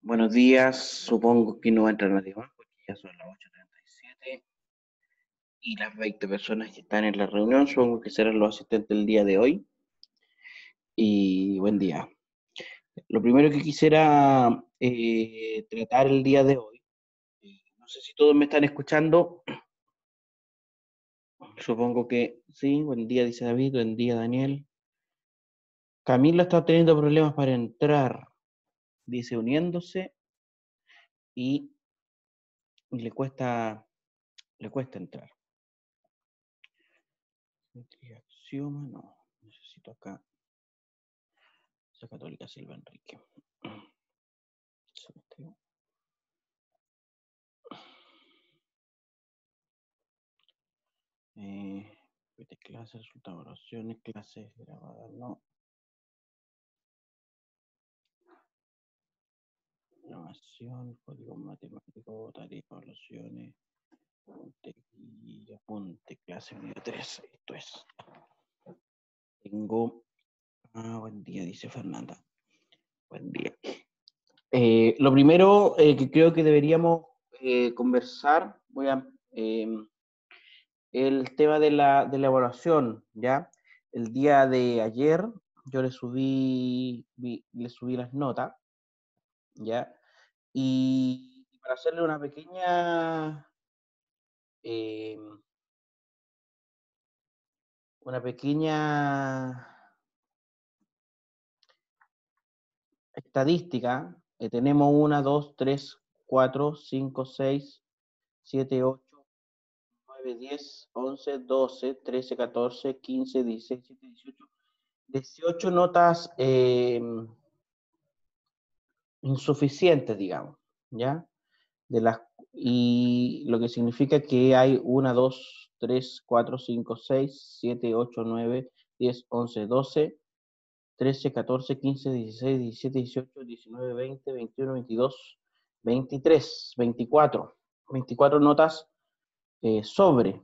Buenos días, supongo que no va a entrar nadie más porque ya son las 8:37 y las 20 personas que están en la reunión supongo que serán los asistentes del día de hoy. Y buen día. Lo primero que quisiera tratar el día de hoy, no sé si todos me están escuchando, supongo que sí. Buen día, dice David, buen día, Daniel. Camila está teniendo problemas para entrar, dice uniéndose y le cuesta entrar. Axioma, no, necesito acá. Católica Silva Enrique. Clases, resultados, evaluaciones, clases grabadas, no. Innovación, código matemático, tarea, evaluaciones, apunte, clase unidad 3. Esto es. Tengo. Buen día, dice Fernanda. Buen día. Lo primero que creo que deberíamos conversar, el tema de la evaluación, ¿ya? El día de ayer yo le subí las notas, ¿ya? Y para hacerle una pequeña eh, estadística, tenemos 1, 2, 3, 4, 5, 6, 7, 8, 9, 10, 11, 12, 13, 14, 15, 16, 17, 18 notas insuficientes, digamos, ¿ya? Y lo que significa que hay 1, 2, 3, 4, 5, 6, 7, 8, 9, 10, 11, 12, 13, 14, 15, 16, 17, 18, 19, 20, 21, 22, 23, 24 notas sobre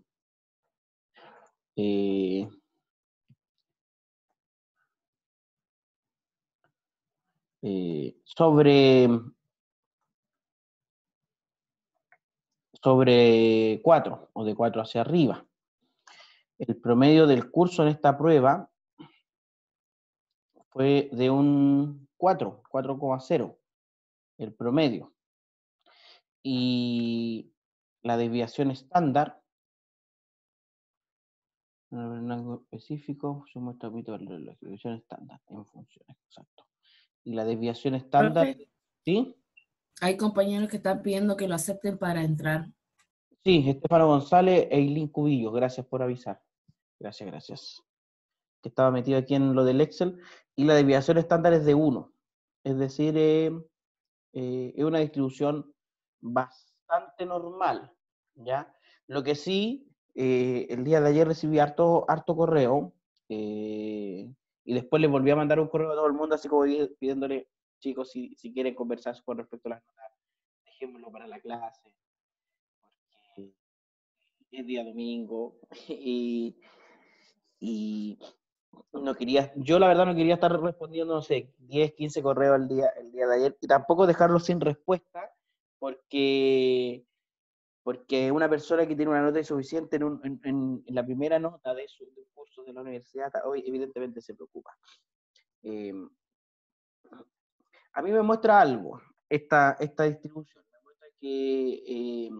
eh, sobre 4 o de 4 hacia arriba. El promedio del curso en esta prueba fue de un 4,0, el promedio. Y la desviación estándar, en un rango específico, se muestra la desviación estándar en funciones, exacto. Y la desviación estándar, Profe, ¿sí? hay compañeros que están pidiendo que lo acepten para entrar. Sí, Estefano González e Ilín Cubillo, gracias por avisar. Gracias. Que estaba metido aquí en lo del Excel. Y la desviación estándar es de 1. Es decir, es una distribución bastante normal, ¿ya? Lo que sí, el día de ayer recibí harto correo, y después les volví a mandar un correo a todo el mundo, así como pidiéndole, chicos, si quieren conversar con respecto a las notas, dejémoslo para la clase, porque es día domingo, y yo la verdad no quería estar respondiendo, no sé, 10, 15 correos el día de ayer, y tampoco dejarlo sin respuesta, porque una persona que tiene una nota insuficiente en la primera nota de un curso de la universidad, hoy evidentemente se preocupa. A mí me muestra algo esta distribución, me muestra que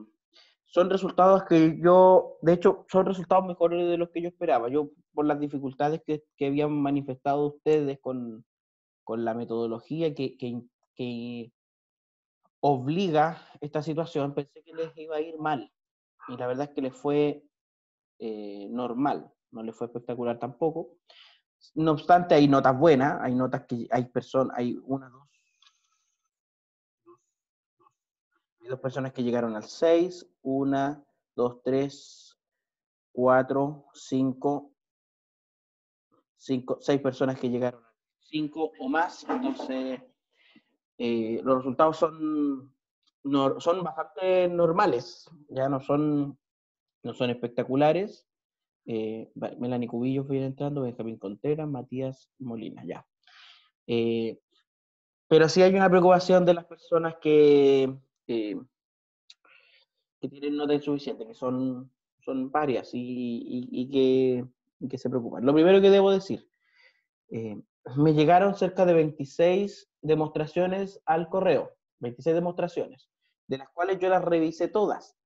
son resultados de hecho, son resultados mejores de los que yo esperaba. Yo, por las dificultades que habían manifestado ustedes con la metodología que obliga esta situación, pensé que les iba a ir mal. Y la verdad es que les fue normal, no les fue espectacular tampoco. No obstante, hay notas buenas, hay notas que hay dos personas que llegaron al 6, 1, 2, 3, 4, 5, 6 personas que llegaron al 5 o más. Entonces, los resultados son bastante normales, ya no son espectaculares. Melanie Cubillo fue entrando, Benjamín Contreras, Matías Molina, ya. Pero sí hay una preocupación de las personas que tienen nota insuficiente, que son varias y que se preocupan. Lo primero que debo decir, me llegaron cerca de 26 demostraciones al correo, 26 demostraciones, de las cuales yo las revisé todas.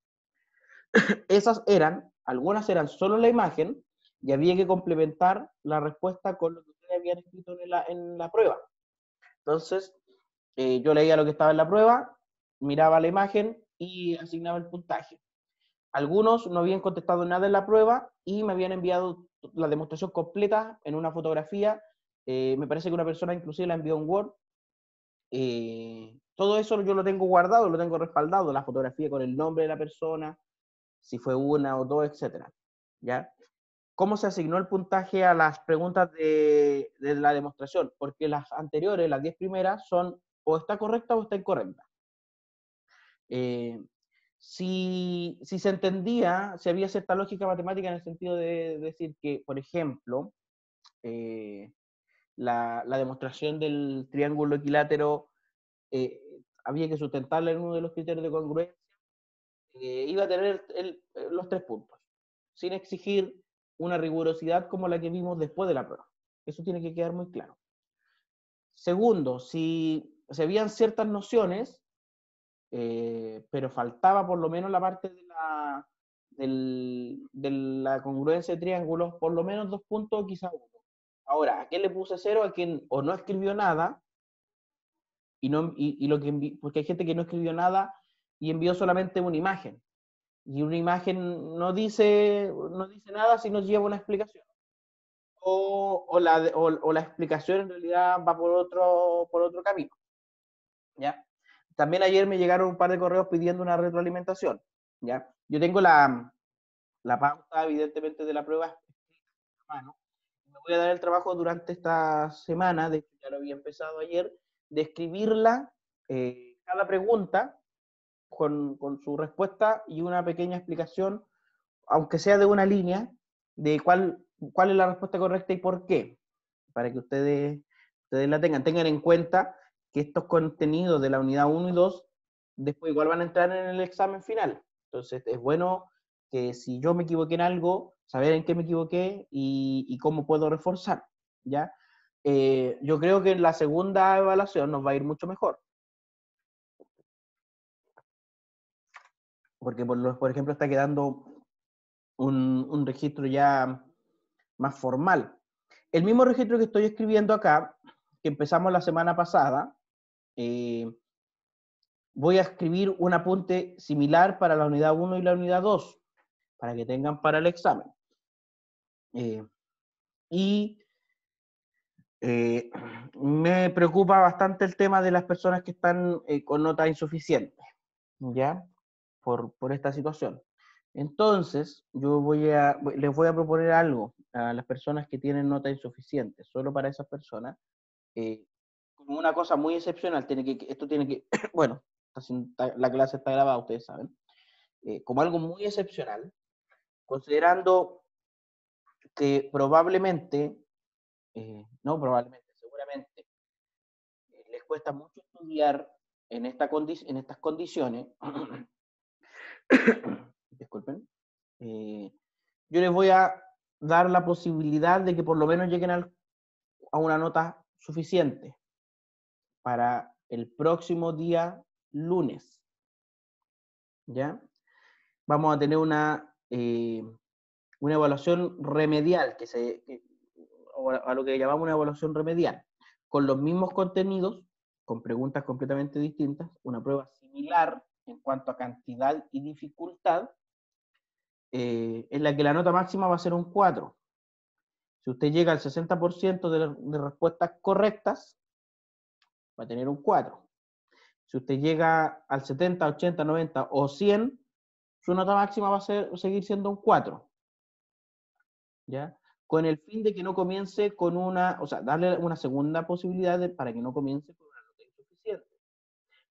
Algunas eran solo la imagen y había que complementar la respuesta con lo que ustedes habían escrito en la prueba. Entonces, yo leía lo que estaba en la prueba, miraba la imagen y asignaba el puntaje. Algunos no habían contestado nada en la prueba y me habían enviado la demostración completa en una fotografía. Me parece que una persona inclusive la envió en Word. Todo eso yo lo tengo guardado, lo tengo respaldado, la fotografía con el nombre de la persona, si fue una o dos, etcétera. ¿Ya? ¿Cómo se asignó el puntaje a las preguntas de la demostración? Porque las anteriores, las 10 primeras, son o está correcta o está incorrecta. Si se entendía, si había cierta lógica matemática en el sentido de decir que, por ejemplo, la demostración del triángulo equilátero había que sustentarla en uno de los criterios de congruencia, iba a tener los 3 puntos, sin exigir una rigurosidad como la que vimos después de la prueba. Eso tiene que quedar muy claro. Segundo, si habían ciertas nociones, pero faltaba por lo menos la parte de la congruencia de triángulos, por lo menos 2 puntos, quizás 1. Ahora, ¿a quién le puse 0? A quien o no escribió nada, porque hay gente que no escribió nada y envió solamente una imagen. Y una imagen no dice nada si no lleva una explicación. O la explicación en realidad va por otro camino. ¿Ya? También ayer me llegaron un par de correos pidiendo una retroalimentación. ¿Ya? Yo tengo la pauta, evidentemente, de la prueba escrita, ¿no? Me voy a dar el trabajo durante esta semana, de hecho ya lo había empezado ayer, de escribirla, cada pregunta, con su respuesta y una pequeña explicación, aunque sea de una línea, de cuál es la respuesta correcta y por qué, para que ustedes la tengan en cuenta que estos contenidos de la unidad 1 y 2 después igual van a entrar en el examen final. Entonces es bueno que si yo me equivoqué en algo, saber en qué me equivoqué y cómo puedo reforzar, ¿ya? Yo creo que en la segunda evaluación nos va a ir mucho mejor. Porque por ejemplo está quedando un registro ya más formal. El mismo registro que estoy escribiendo acá, que empezamos la semana pasada, voy a escribir un apunte similar para la unidad 1 y la unidad 2, para que tengan para el examen. Me preocupa bastante el tema de las personas que están con nota insuficiente, ¿ya? Por esta situación. Entonces, les voy a proponer algo a las personas que tienen nota insuficiente, solo para esas personas, como una cosa muy excepcional, esto tiene que, bueno, la clase está grabada, ustedes saben, como algo muy excepcional, considerando que seguramente, les cuesta mucho estudiar en estas condiciones, disculpen, yo les voy a dar la posibilidad de que por lo menos lleguen a una nota suficiente para el próximo día lunes, ¿ya? Vamos a tener una evaluación remedial, a lo que llamamos una evaluación remedial, con los mismos contenidos, con preguntas completamente distintas, una prueba similar en cuanto a cantidad y dificultad, en la que la nota máxima va a ser un 4. Si usted llega al 60% de respuestas correctas, va a tener un 4. Si usted llega al 70, 80, 90 o 100, su nota máxima va a seguir siendo un 4. ¿Ya? Con el fin de que no comience con darle una segunda posibilidad para que no comience con una nota insuficiente.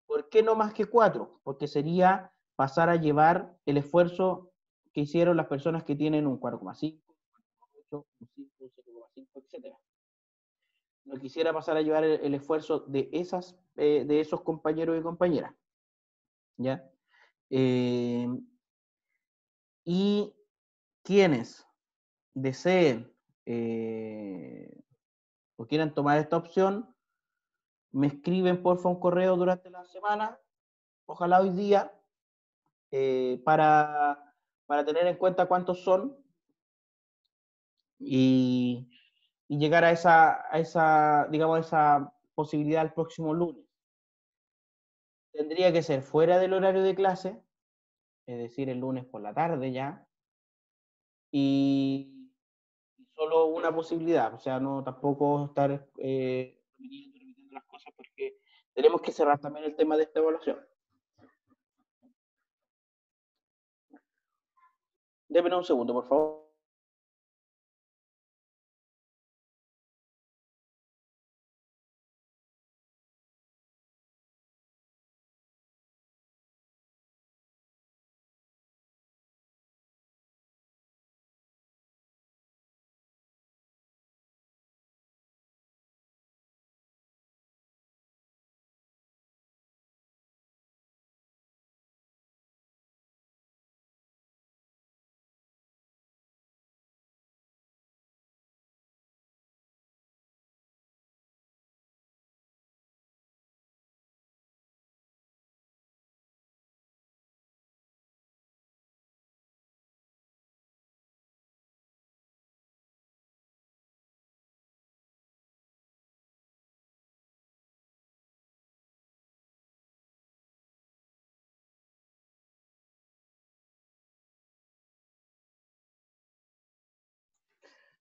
¿Por qué no más que 4? Porque sería pasar a llevar el esfuerzo que hicieron las personas que tienen un 4,5, un 8, un 5, un 5,5, etc. no quisiera pasar a llevar el esfuerzo de esos compañeros y compañeras. ¿Ya? Y quienes deseen o quieran tomar esta opción, me escriben porfa un correo durante la semana, ojalá hoy día, para tener en cuenta cuántos son y llegar a esa, digamos, esa posibilidad el próximo lunes. Tendría que ser fuera del horario de clase, es decir, el lunes por la tarde ya, y solo una posibilidad, o sea, no tampoco estar repitiendo las cosas porque tenemos que cerrar también el tema de esta evaluación. Déme un segundo, por favor.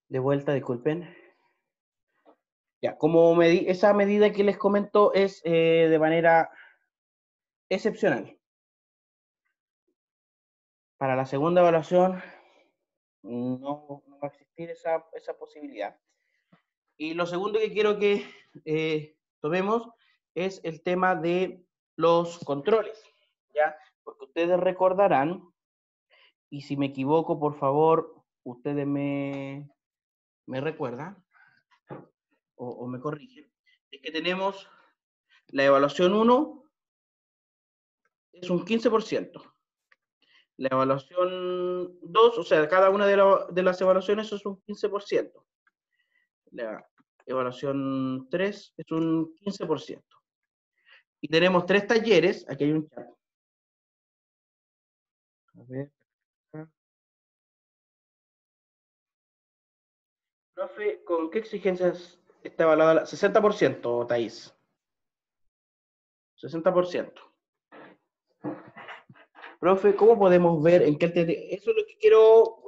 De vuelta, disculpen. Ya, como esa medida que les comento es de manera excepcional. Para la segunda evaluación no va a existir esa posibilidad. Y lo segundo que quiero que tomemos es el tema de los controles, ¿ya? Porque ustedes recordarán, y si me equivoco, por favor, ustedes me recuerdan o me corrigen, es que tenemos la evaluación 1 es un 15%. La evaluación 2, o sea, cada una de las evaluaciones es un 15%. La evaluación 3 es un 15%. Y tenemos 3 talleres, aquí hay un chat. A ver. Profe, ¿con qué exigencias está evaluada la 60%, Thais? 60%. Profe, ¿cómo podemos ver en qué eso es lo que quiero,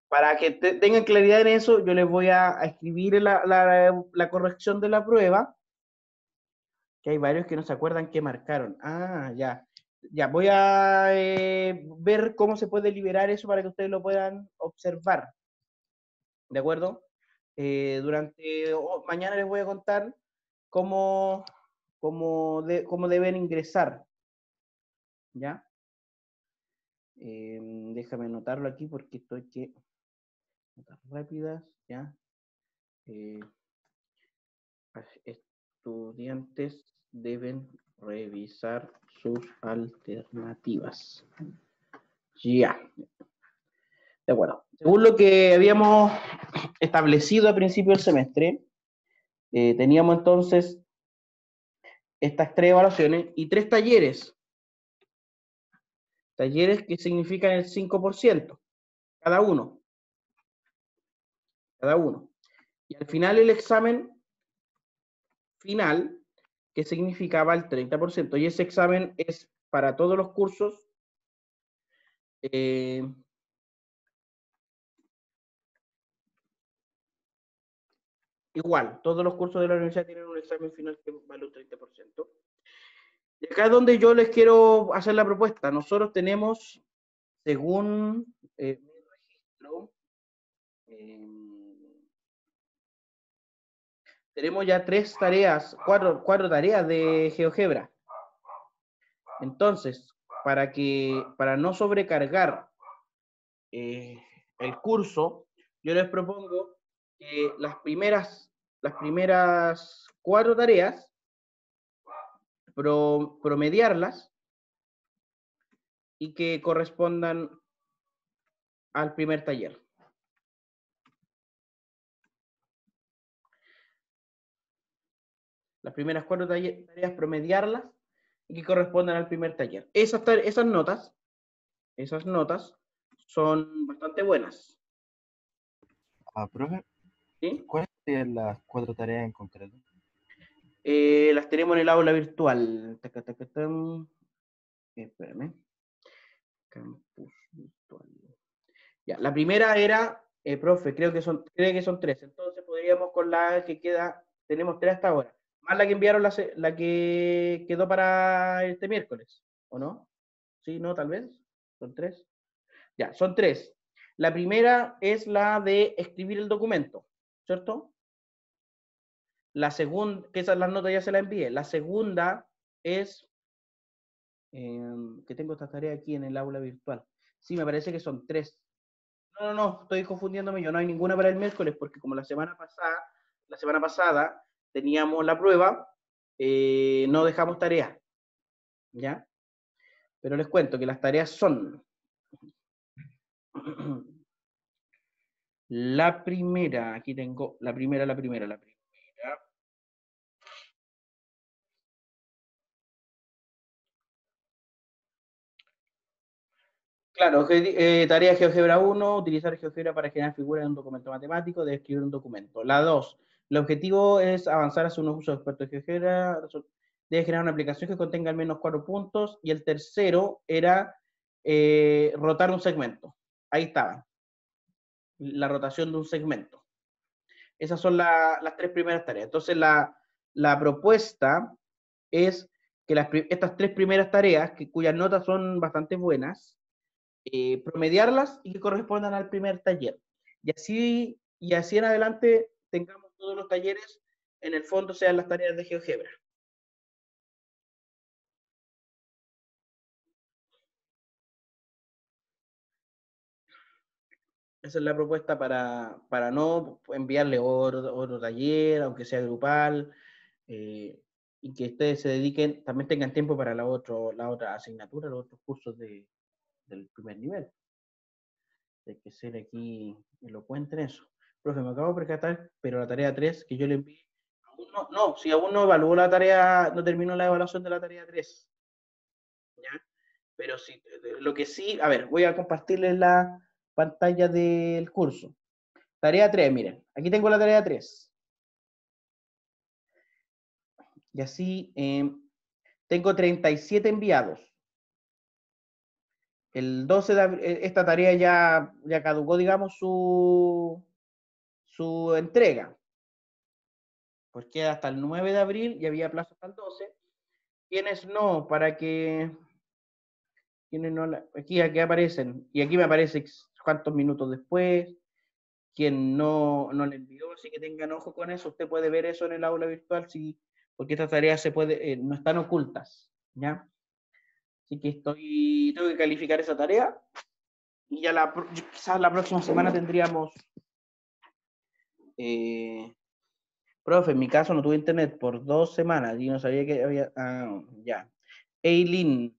para que tengan claridad en eso, yo les voy a escribir la corrección de la prueba, que hay varios que no se acuerdan qué marcaron. Ah, ya. Ya, voy a ver cómo se puede liberar eso para que ustedes lo puedan observar. ¿De acuerdo? Mañana les voy a contar cómo deben ingresar. ¿Ya? Déjame anotarlo aquí porque esto hay que notas rápidas, ¿ya? Estudiantes deben revisar sus alternativas. Ya. De acuerdo. Según lo que habíamos establecido al principio del semestre, teníamos entonces estas 3 evaluaciones y 3 talleres. Talleres que significan el 5%, cada uno. Cada uno. Y al final el examen final, que significaba el 30%. Y ese examen es para todos los cursos. Igual, todos los cursos de la universidad tienen un examen final que vale un 30%. Y acá es donde yo les quiero hacer la propuesta. Nosotros tenemos, según mi registro, tenemos ya 4 tareas de GeoGebra. Entonces, para no sobrecargar el curso, yo les propongo que las primeras las primeras 4 tareas, promediarlas y que correspondan al primer taller. Las primeras 4 tareas, promediarlas y que correspondan al primer taller. Esas notas son bastante buenas. Profe, ¿Sí? ¿cuáles serían las 4 tareas en concreto? Las tenemos en el aula virtual. Espérame. Campus virtual. Ya, la primera era, profe, creo que son 3. Entonces podríamos con la que queda, tenemos 3 hasta ahora. Más la que enviaron la que quedó para este miércoles, ¿o no? Sí, no, tal vez. Son 3. Ya, son 3. La primera es la de escribir el documento, ¿cierto? La segunda, que esas las notas ya se las envié. La segunda es, que tengo esta tarea aquí en el aula virtual. Sí, me parece que son 3. No, estoy confundiéndome yo. No hay ninguna para el miércoles porque como la semana pasada teníamos la prueba, no dejamos tarea, ¿ya? Pero les cuento que las tareas son la primera, aquí tengo la primera. Claro, tarea de GeoGebra 1, utilizar GeoGebra para generar figuras en un documento matemático, de escribir un documento. La 2, el objetivo es avanzar hacia un uso experto de GeoGebra, debe generar una aplicación que contenga al menos 4 puntos, y el tercero era rotar un segmento. Ahí estaba, la rotación de un segmento. Esas son las 3 primeras tareas. Entonces la propuesta es que estas 3 primeras tareas, cuyas notas son bastante buenas, promediarlas y que correspondan al primer taller. Y así en adelante tengamos todos los talleres, en el fondo sean las tareas de GeoGebra. Esa es la propuesta para no enviarle otro taller, aunque sea grupal, y que ustedes se dediquen, también tengan tiempo para la otra asignatura, los otros cursos del primer nivel. Hay que ser aquí elocuente en eso. Profe, me acabo de percatar, pero la tarea 3 que yo le envié, si aún no evaluó la tarea, no terminó la evaluación de la tarea 3. ¿Ya? Pero sí, lo que sí, a ver, voy a compartirles la pantalla del curso. Tarea 3, miren, aquí tengo la tarea 3. Y así tengo 37 enviados. El 12 de abril, esta tarea ya caducó, digamos, su entrega. Porque hasta el 9 de abril y había plazo hasta el 12. Quienes no, aquí aparecen, y aquí me aparece cuántos minutos después, quien no le envió, así que tengan ojo con eso. Usted puede ver eso en el aula virtual, sí, porque estas tareas no están ocultas, ¿ya? Así que tengo que calificar esa tarea, y ya quizás la próxima semana tendríamos, profe, en mi caso no tuve internet por 2 semanas, y no sabía que había, ya. Eileen,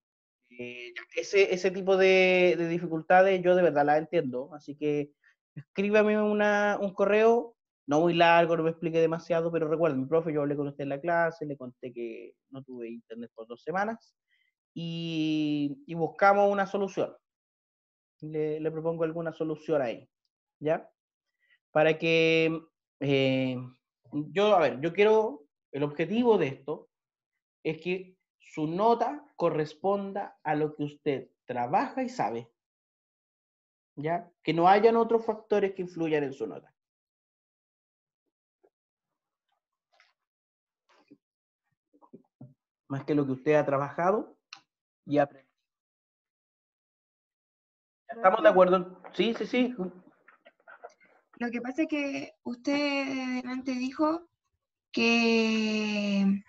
ese tipo de dificultades yo de verdad las entiendo, así que escríbame un correo, no muy largo, no me explique demasiado, pero recuerden, mi profe, yo hablé con usted en la clase, le conté que no tuve internet por 2 semanas, y buscamos una solución. Le propongo alguna solución ahí, ¿ya? Para que, yo quiero, el objetivo de esto es que su nota corresponda a lo que usted trabaja y sabe, ¿ya? Que no hayan otros factores que influyan en su nota. Más que lo que usted ha trabajado y aprendido. ¿Estamos de acuerdo? Sí. Lo que pasa es que usted antes dijo que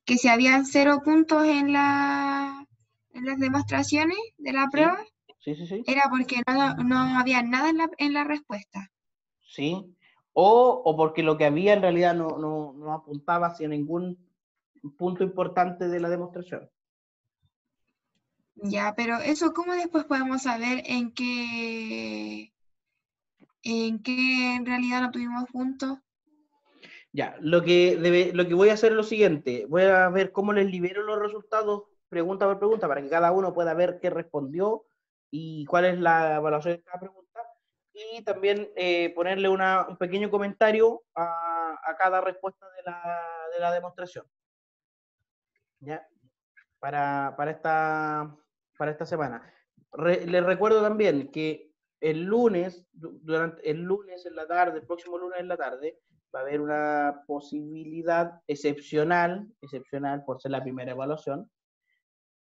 si habían 0 puntos en las demostraciones de la prueba, Sí. era porque no había nada en la respuesta. Sí. o porque lo que había en realidad no apuntaba hacia ningún punto importante de la demostración. Ya, pero eso, ¿cómo después podemos saber en qué en realidad no tuvimos puntos? Ya, lo que voy a hacer es lo siguiente, voy a ver cómo les libero los resultados pregunta por pregunta para que cada uno pueda ver qué respondió y cuál es la evaluación de cada pregunta, y también ponerle un pequeño comentario a cada respuesta de la demostración, ¿ya? Para esta semana. Les recuerdo también que el lunes, durante el lunes en la tarde, el próximo lunes en la tarde, va a haber una posibilidad excepcional por ser la primera evaluación,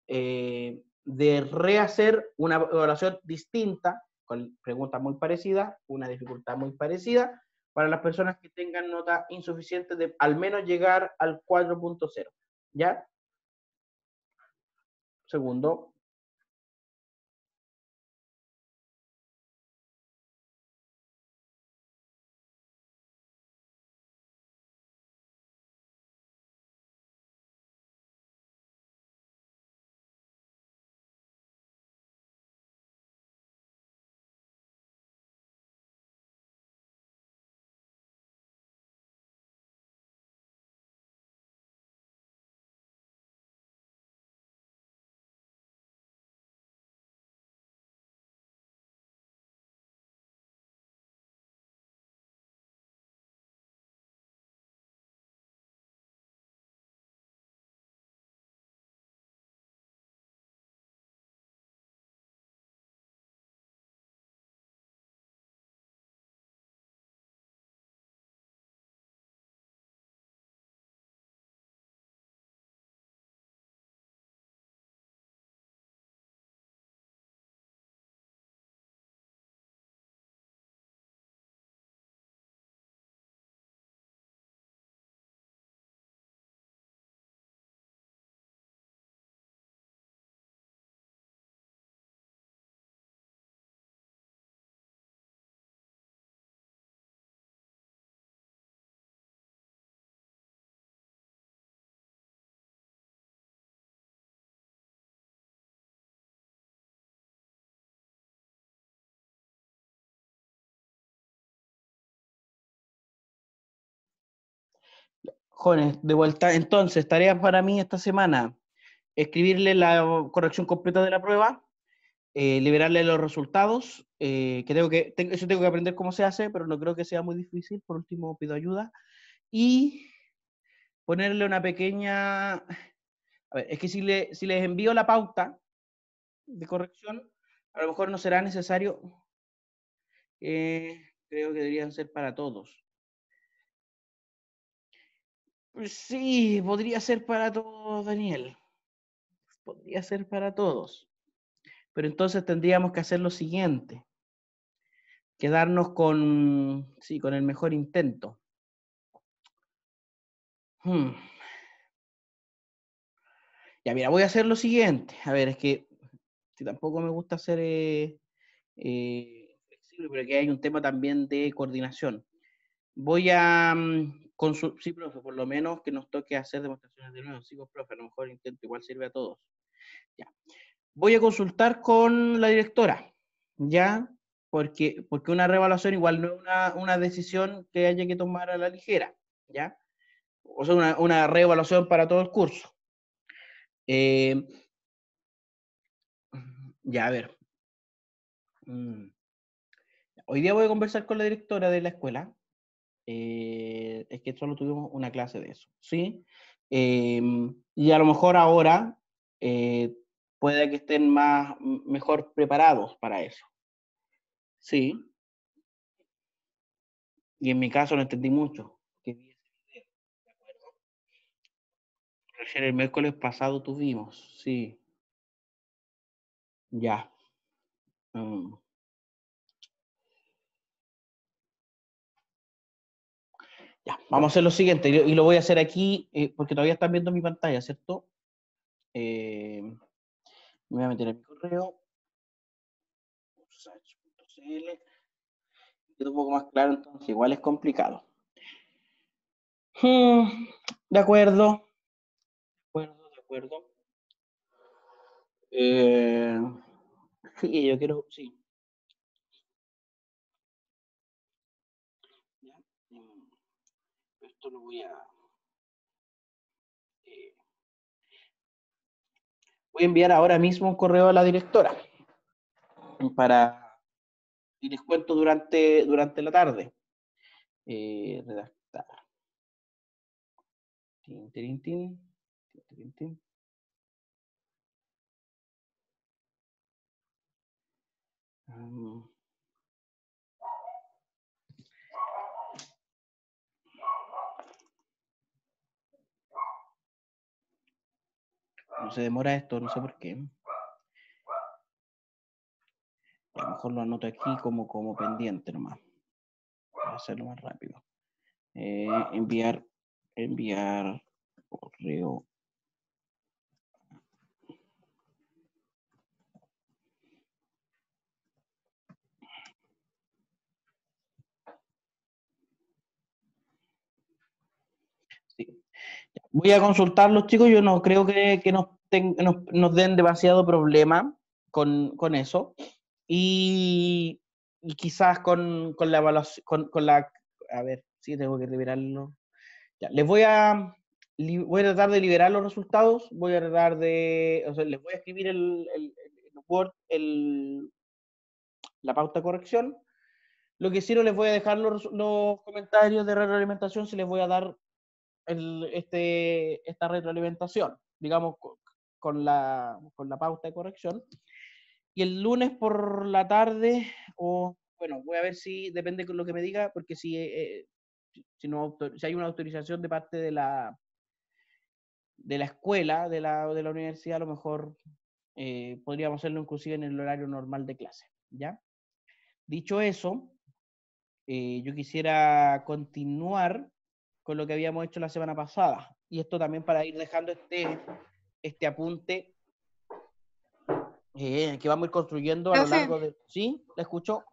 de rehacer una evaluación distinta, con preguntas muy parecidas, una dificultad muy parecida, para las personas que tengan nota insuficiente de al menos llegar al 4.0. ¿Ya? Segundo. Jóvenes, de vuelta. Entonces, tareas para mí esta semana: escribirle la corrección completa de la prueba, liberarle los resultados, eso tengo que aprender cómo se hace, pero no creo que sea muy difícil, por último pido ayuda, y ponerle una pequeña... A ver, es que si les envío la pauta de corrección, a lo mejor no será necesario, creo que deberían ser para todos. Pues sí, podría ser para todos, Daniel. Podría ser para todos. Pero entonces tendríamos que hacer lo siguiente: quedarnos con el mejor intento. Ya, mira, voy a hacer lo siguiente. A ver, es que si tampoco me gusta ser flexible, pero aquí hay un tema también de coordinación. Voy a sí, profe, por lo menos que nos toque hacer demostraciones de nuevo. Sí, pues, profe, a lo mejor intento, igual sirve a todos. Ya. Voy a consultar con la directora, ¿ya? Porque una reevaluación igual no es una decisión que haya que tomar a la ligera, ¿ya? O sea, una reevaluación para todo el curso. Ya, a ver. Hoy día voy a conversar con la directora de la escuela. Es que solo tuvimos una clase de eso, ¿sí? Y a lo mejor ahora puede que estén mejor preparados para eso, ¿sí? Y en mi caso no entendí mucho. Recién el miércoles pasado tuvimos, sí. Ya. Ya, vamos a hacer lo siguiente, y lo voy a hacer aquí, porque todavía están viendo mi pantalla, ¿cierto? Me voy a meter en mi correo. quedó un poco más claro, entonces igual es complicado. De acuerdo, de acuerdo. Sí, yo quiero, sí. Ya, esto lo eh, voy a enviar ahora mismo un correo a la directora para, y les cuento durante la tarde. Redactar. Tin, tin, tin, tin, tin. No se demora esto, no sé por qué. A lo mejor lo anoto aquí como pendiente nomás. Para hacerlo más rápido. Enviar correo. Sí. Voy a consultarlos, chicos. Yo no creo que nos den demasiado problema con eso. Y quizás con la evaluación, con la... A ver, sí, tengo que liberarlo. Ya, voy a tratar de liberar los resultados. Voy a tratar de... O sea, les voy a escribir el Word, la pauta de corrección. Lo que sí no les voy a dejar los comentarios de retroalimentación, si les voy a dar esta retroalimentación, digamos, con la pauta de corrección. Y el lunes por la tarde, o bueno, voy a ver si depende de lo que me diga, porque si hay una autorización de parte de la escuela, de la universidad, a lo mejor podríamos hacerlo inclusive en el horario normal de clase, ¿ya? Dicho eso, yo quisiera continuar con lo que habíamos hecho la semana pasada. Y esto también para ir dejando este apunte que vamos a ir construyendo a lo Profe, largo de... ¿Sí? ¿La escucho?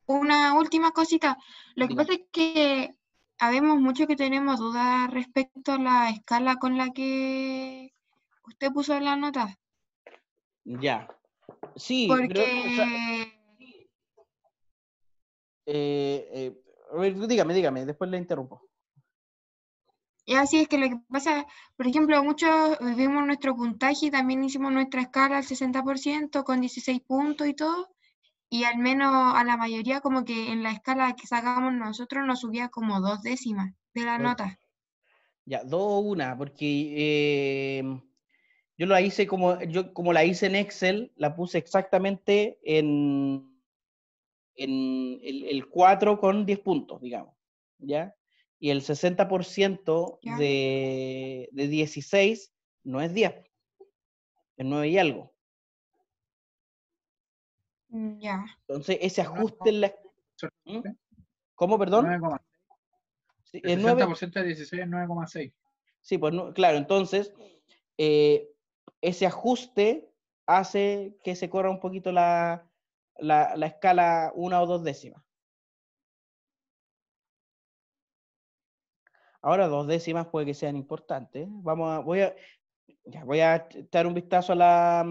una última cosita. Lo que Dígame. pasa es que habemos muchos que tenemos dudas respecto a la escala con la que usted puso la nota. Ya. Sí, pero... Porque a ver, dígame, después le interrumpo. y así es que lo que pasa, por ejemplo, muchos vimos nuestro puntaje y también hicimos nuestra escala al 60% con 16 puntos y todo, y al menos a la mayoría como que en la escala que sacamos nosotros nos subía como 2 décimas de la nota. Ya, 2-1, porque yo la hice como la hice en Excel, la puse exactamente en el 4 con 10 puntos, digamos, ¿ya? Y el 60% ¿Ya? de 16 no es 10, es 9 y algo. Ya. Entonces, ese ajuste en la... ¿Mm? ¿Cómo, perdón? 9,6. Sí, El es 9. 60% de 16 es 9,6. Sí, pues claro, entonces, ese ajuste hace que se corra un poquito la escala 1 o 2 décimas. Ahora 2 décimas puede que sean importantes. Voy a echar un vistazo a la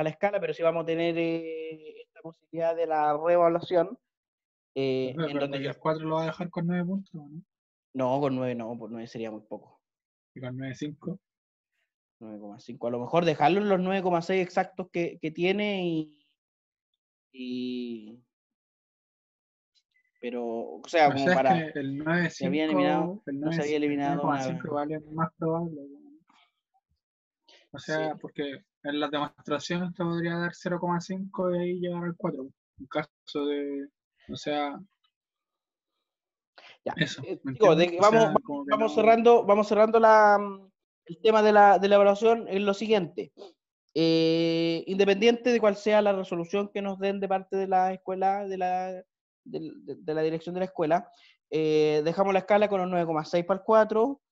escala, pero sí vamos a tener esta posibilidad de la reevaluación. En Pero donde porque yo... el 4 lo va a dejar con 9 puntos, ¿no? No, con 9 no, por 9 sería muy poco. Y con 9,5. 9,5. A lo mejor dejarlo en los 9,6 exactos que tiene pero, o sea, O como sea, es para... que el Se había eliminado, 9,5, el no se había eliminado una... 9,5 igual es más probable, ¿no? O sea, Sí. porque en las demostraciones te podría dar 0,5 y ahí llegar al 4. En caso de, o sea, Ya. eso, ¿me Digo, entiendes? O sea, como que no. vamos cerrando el tema de la evaluación en lo siguiente. Independiente de cuál sea la resolución que nos den de parte de la escuela, de la dirección de la escuela, dejamos la escala con un 9,6 para el 4,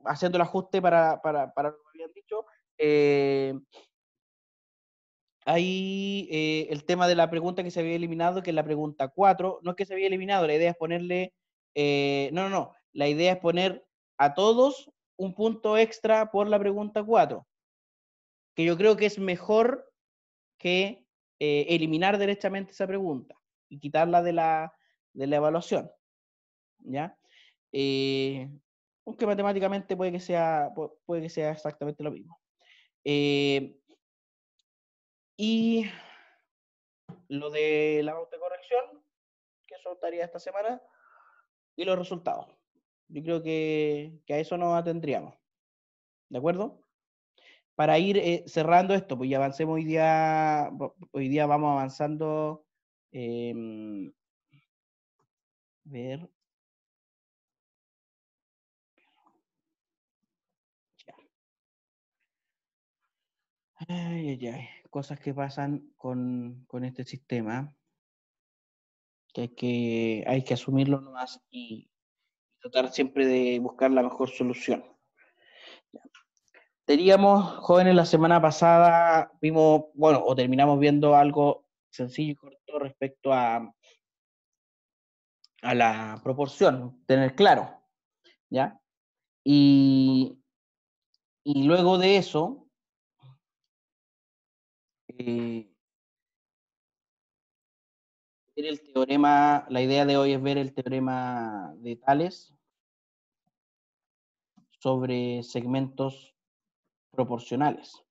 haciendo el ajuste para lo que habían dicho. Hay el tema de la pregunta que se había eliminado, que es la pregunta 4. No es que se había eliminado, la idea es ponerle... no. La idea es poner a todos un punto extra por la pregunta 4. Que yo creo que es mejor que eliminar derechamente esa pregunta y quitarla de la evaluación. ¿Ya? Aunque matemáticamente puede que sea exactamente lo mismo. Y lo de la autocorrección, que eso estaría esta semana, y los resultados. Yo creo que a eso nos atendríamos. ¿De acuerdo? Para ir cerrando esto, pues ya avancemos hoy día vamos avanzando. Ver. Ya. Ay. Cosas que pasan con este sistema, que hay que asumirlo nomás y tratar siempre de buscar la mejor solución. Teníamos, jóvenes, la semana pasada vimos, bueno, o terminamos viendo algo sencillo y corto respecto a la proporción, tener claro, ¿ya? Y luego de eso, ver el teorema, la idea de hoy es ver el teorema de Tales sobre segmentos proporcionales.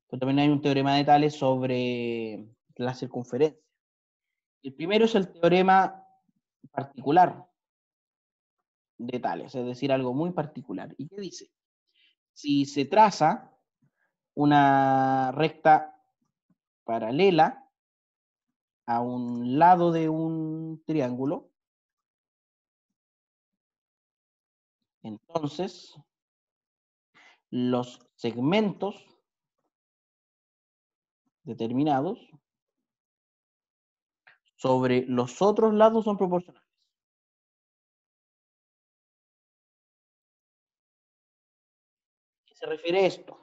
Pero también hay un teorema de Tales sobre la circunferencia. El primero es el teorema particular de Tales, es decir, algo muy particular. ¿Y qué dice? Si se traza una recta paralela a un lado de un triángulo, entonces los segmentos determinados sobre los otros lados son proporcionales. ¿A qué se refiere esto?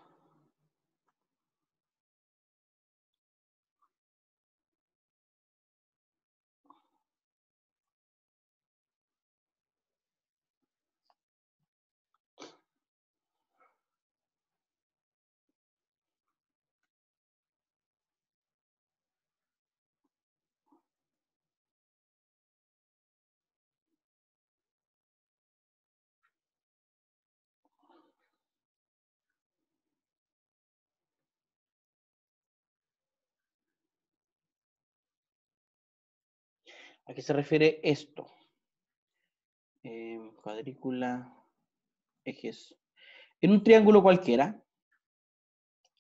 ¿A qué se refiere esto? Cuadrícula, ejes. En un triángulo cualquiera,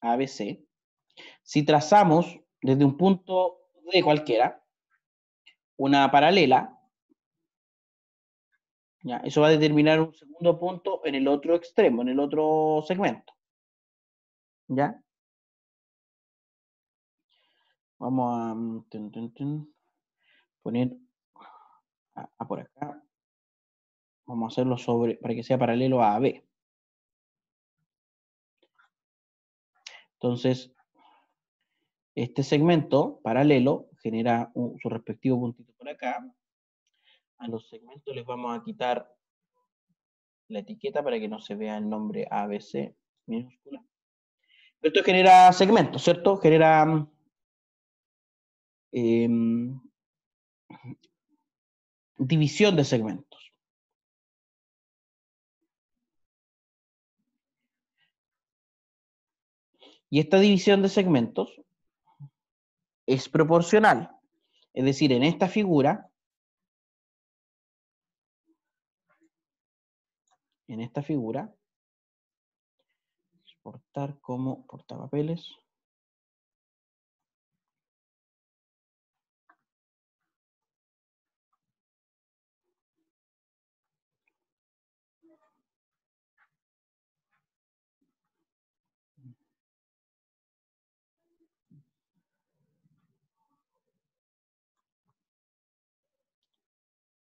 ABC, si trazamos desde un punto D cualquiera una paralela, ¿ya? Eso va a determinar un segundo punto en el otro extremo, en el otro segmento. ¿Ya? Vamos a poner por acá. Vamos a hacerlo para que sea paralelo a AB. Entonces, este segmento paralelo genera su respectivo puntito por acá. A los segmentos les vamos a quitar la etiqueta para que no se vea el nombre ABC minúscula. Esto genera segmentos, ¿cierto? Genera división de segmentos. Y esta división de segmentos es proporcional. Es decir, en esta figura, exportar como portapapeles.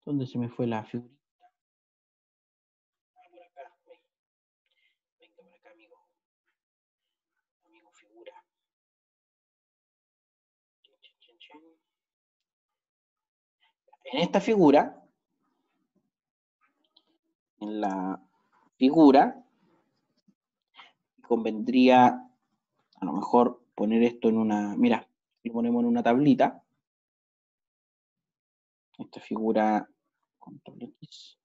¿Dónde se me fue la figurita? Por acá. Venga por acá, amigo. Amigo figura. En esta figura, en la figura, convendría a lo mejor poner esto en una, mira, lo ponemos en una tablita. Esta figura, control X.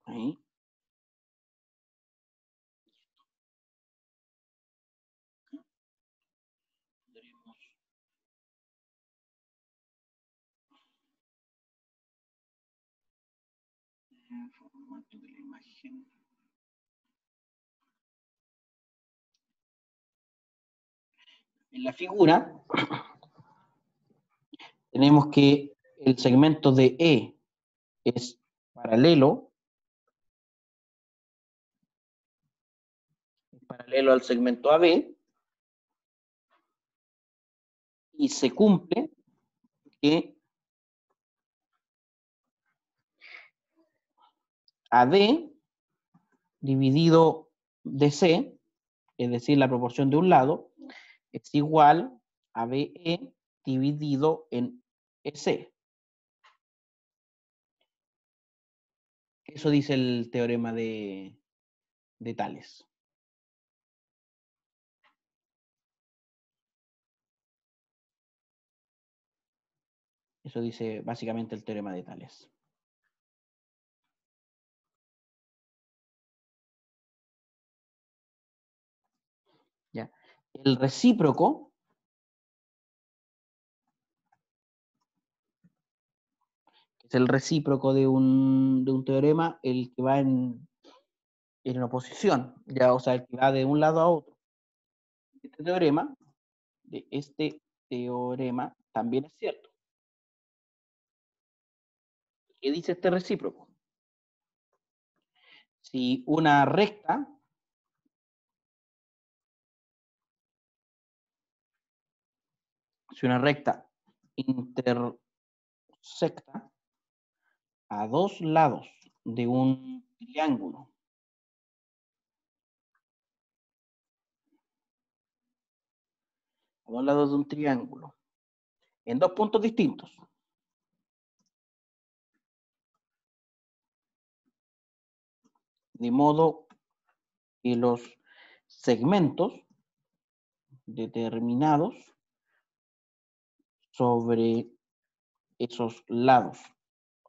Ahí. Formato de la imagen. En la figura tenemos que el segmento de E es paralelo al segmento AB y se cumple que AD dividido DC, es decir, la proporción de un lado, es igual a BE dividido en EC. Eso dice el teorema de Tales. Eso dice básicamente el teorema de Tales. ¿Ya? El recíproco es el recíproco de un teorema, el que va en oposición, ya, o sea, el que va de un lado a otro. Este teorema también es cierto. ¿Qué dice este recíproco? Si una recta intersecta a dos lados de un triángulo, en dos puntos distintos, de modo que los segmentos determinados sobre esos lados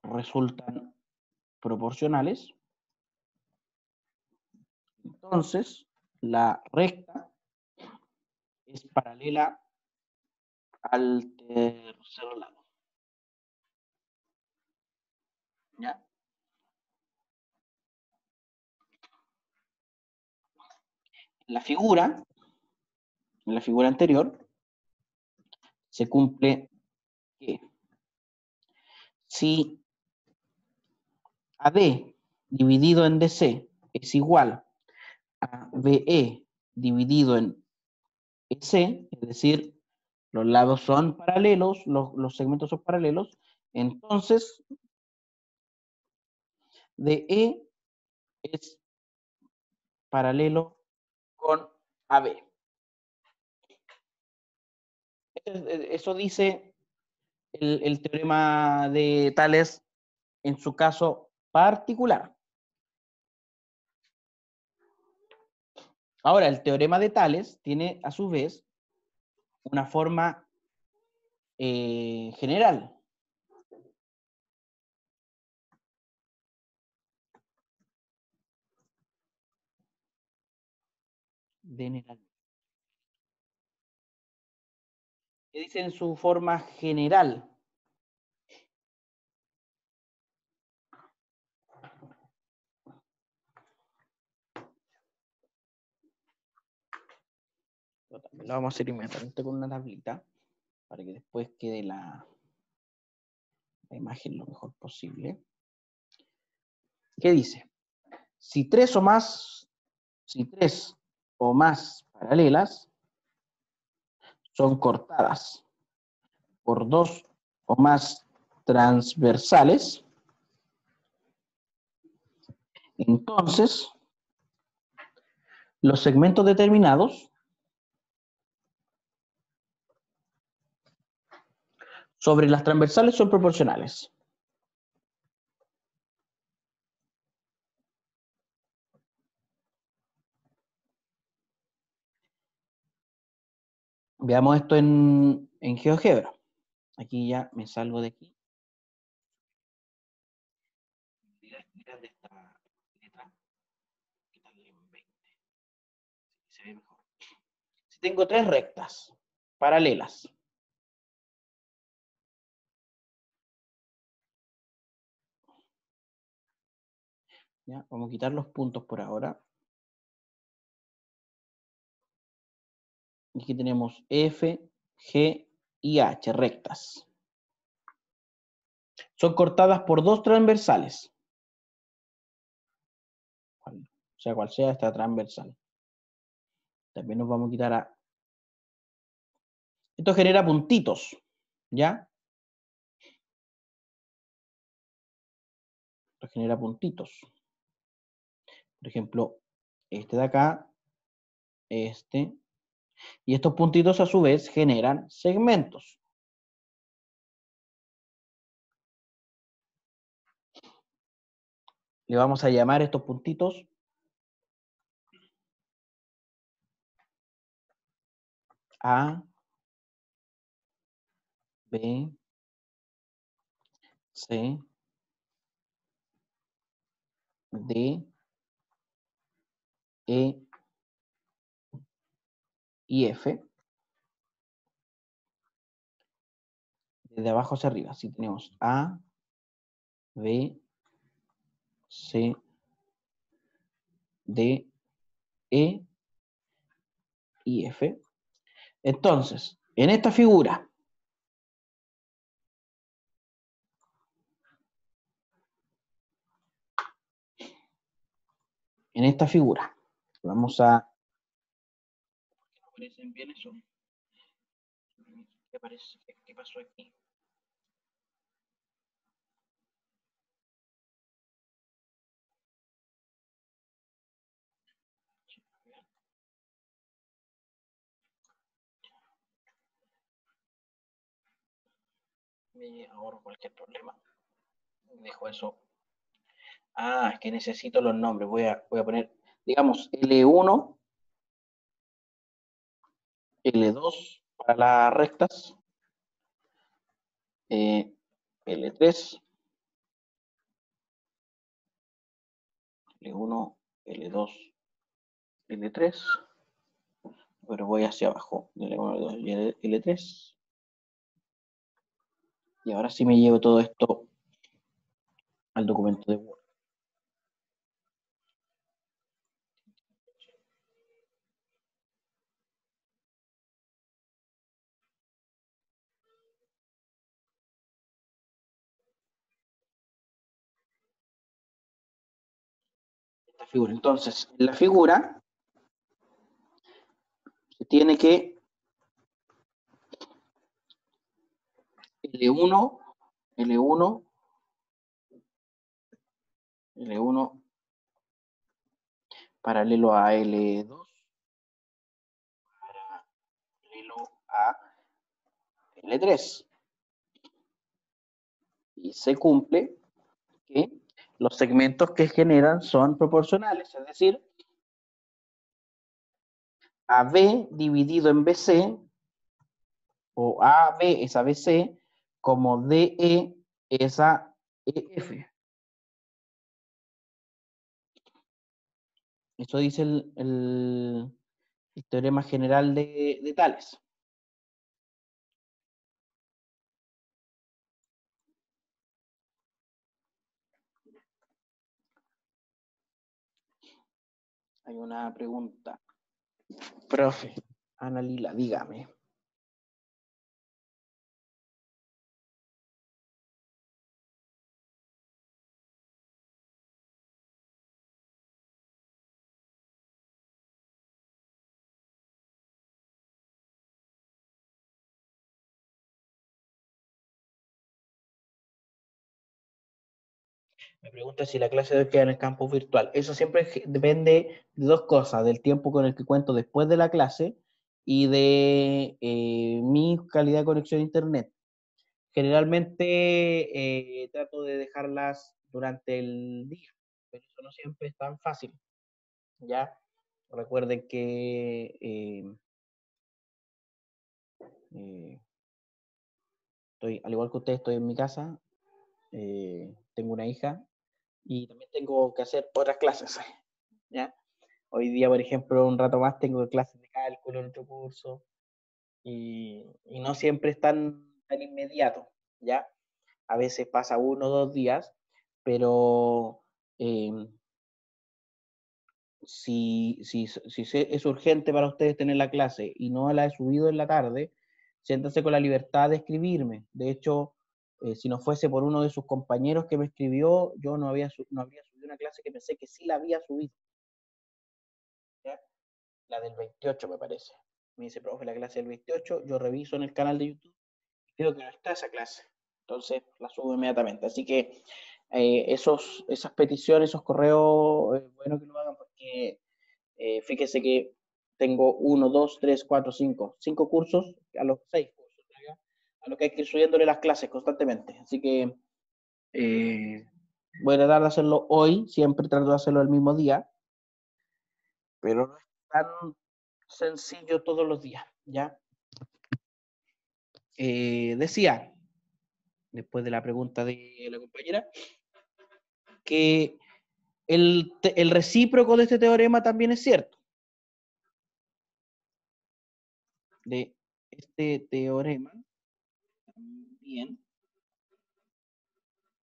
resultan proporcionales, entonces la recta es paralela al tercer lado. ¿Ya? En la figura anterior, se cumple que si AD dividido en DC es igual a BE dividido en EC, es decir, los lados son paralelos, los segmentos son paralelos, entonces DE es paralelo con AB. Eso dice el teorema de Tales en su caso particular. Ahora, el teorema de Tales tiene a su vez una forma general. ¿Qué dice en su forma general? También lo vamos a hacer inmediatamente con una tablita para que después quede la imagen lo mejor posible. ¿Qué dice? Si tres o más paralelas son cortadas por dos o más transversales, entonces los segmentos determinados Sobre las transversales son proporcionales. Veamos esto en GeoGebra. Aquí ya me salgo de aquí. De esta letra, quitarle un 20. Se ve mejor. Si tengo tres rectas paralelas, ¿ya? Vamos a quitar los puntos por ahora. Y aquí tenemos F, G y H, rectas. Son cortadas por dos transversales. O sea, cual sea esta transversal. También nos vamos a quitar a... Esto genera puntitos, ¿ya? Esto genera puntitos. Por ejemplo, este de acá, este... Y estos puntitos a su vez generan segmentos. Le vamos a llamar estos puntitos A, B, C, D, E y F. Desde abajo hacia arriba. Así tenemos A, B, C, D, E y F. Entonces, en esta figura, vamos a... ¿No aparecen bien eso? ¿Qué pasó aquí? Me ahorro cualquier problema. Dejo eso. Ah, es que necesito los nombres. Voy a poner, digamos, L1, L2 para las rectas, L3, L1, L2, L3, pero voy hacia abajo, L1, L2 y L3. Y ahora sí me llevo todo esto al documento de Word. Esta figura. Entonces, en la figura se tiene que L1, L1, L1 paralelo a L2, paralelo a L3. Y se cumple que los segmentos que generan son proporcionales, es decir, AB dividido en BC, o AB es a BC, como DE es a EF. Eso dice el teorema general de Tales. Hay una pregunta. Profe, Ana Lila, dígame. Me pregunta si la clase debe quedar en el campus virtual. Eso siempre depende de dos cosas, del tiempo con el que cuento después de la clase y de mi calidad de conexión a internet. Generalmente trato de dejarlas durante el día, pero eso no siempre es tan fácil, ¿ya? Recuerden que estoy, al igual que ustedes, estoy en mi casa, tengo una hija y también tengo que hacer otras clases, ¿ya? Hoy día, por ejemplo, un rato más tengo clases de cálculo en otro curso y no siempre es tan inmediato, ¿ya? A veces pasa 1 o 2 días, pero si es urgente para ustedes tener la clase y no la he subido en la tarde, siéntanse con la libertad de escribirme. De hecho, si no fuese por uno de sus compañeros que me escribió, yo no habría subido una clase que pensé que sí la había subido. ¿Ya? La del 28 me parece. Me dice, profe, la clase del 28, yo reviso en el canal de YouTube y creo que no está esa clase. Entonces la subo inmediatamente. Así que esas peticiones, esos correos, es bueno que lo hagan porque fíjese que tengo 1, 2, 3, 4, 5 cursos, a los 6 cursos, ¿ya? A lo que hay que ir subiéndole las clases constantemente. Así que voy a tratar de hacerlo hoy, siempre trato de hacerlo el mismo día, pero no es tan sencillo todos los días, ¿ya? Decía, después de la pregunta de la compañera, que el recíproco de este teorema también es cierto. De este teorema también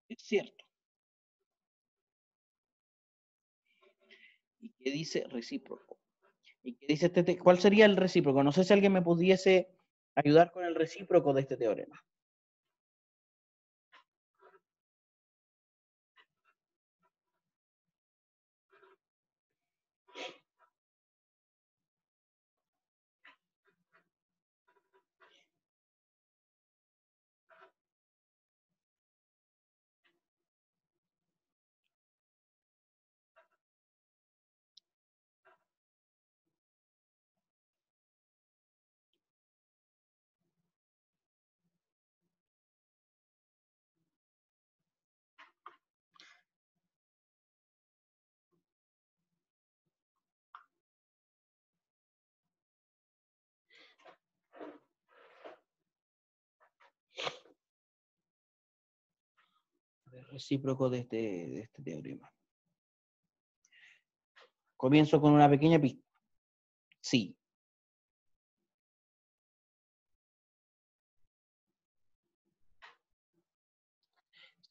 es cierto. ¿Y qué dice recíproco? ¿Y qué dice cuál sería el recíproco? No sé si alguien me pudiese ayudar con el recíproco de este teorema. El recíproco de este teorema. Comienzo con una pequeña pista. Sí.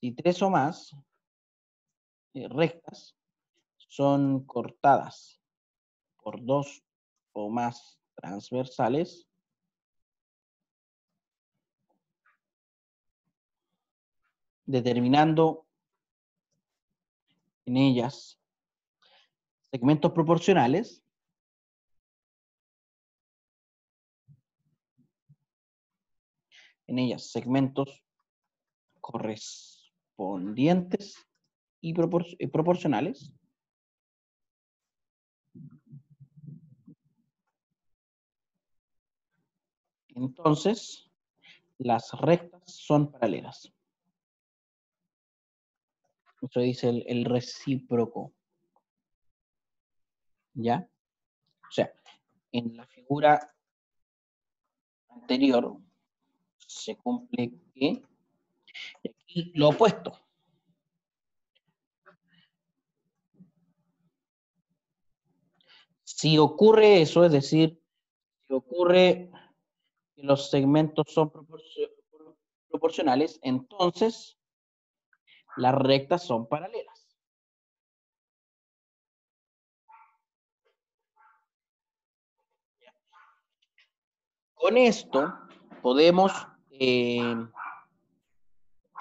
Si 3 o más rectas son cortadas por 2 o más transversales, determinando en ellas segmentos proporcionales, correspondientes y proporcionales, entonces las rectas son paralelas. Eso dice el recíproco. ¿Ya? O sea, en la figura anterior se cumple que, y aquí lo opuesto. Si ocurre eso, es decir, si ocurre que los segmentos son proporcionales, entonces las rectas son paralelas. Con esto podemos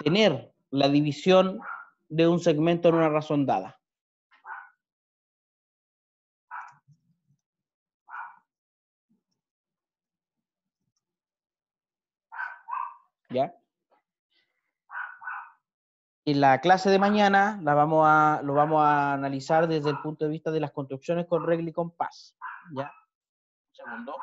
tener la división de un segmento en una razón dada. ¿Ya? En la clase de mañana lo vamos a analizar desde el punto de vista de las construcciones con regla y compás. ¿Ya? Un segundo.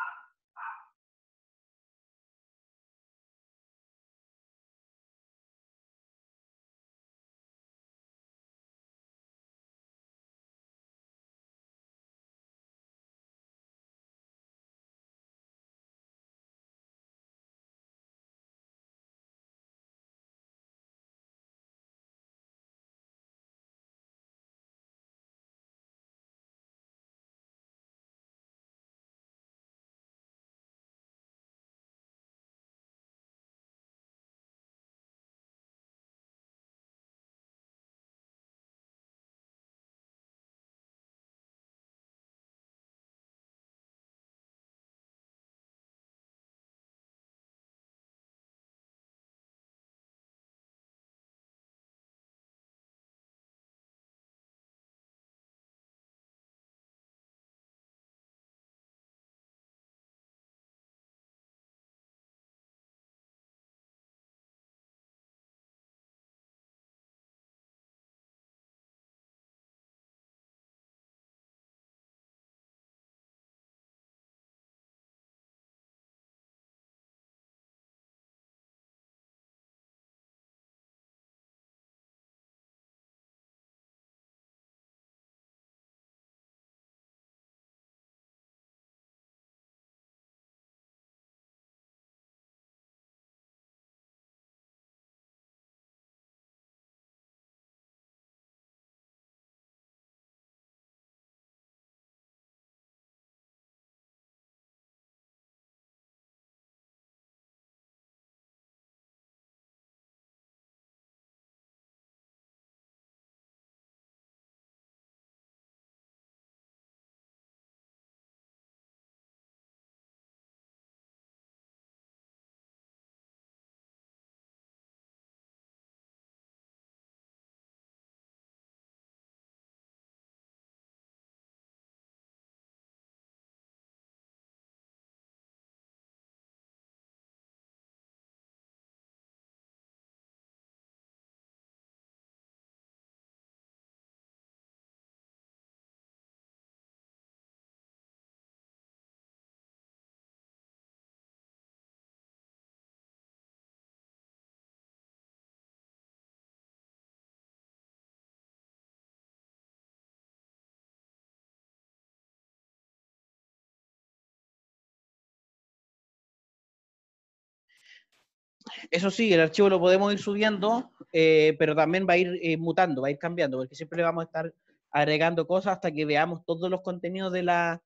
Eso sí, el archivo lo podemos ir subiendo, pero también va a ir mutando, va a ir cambiando, porque siempre le vamos a estar agregando cosas hasta que veamos todos los contenidos de la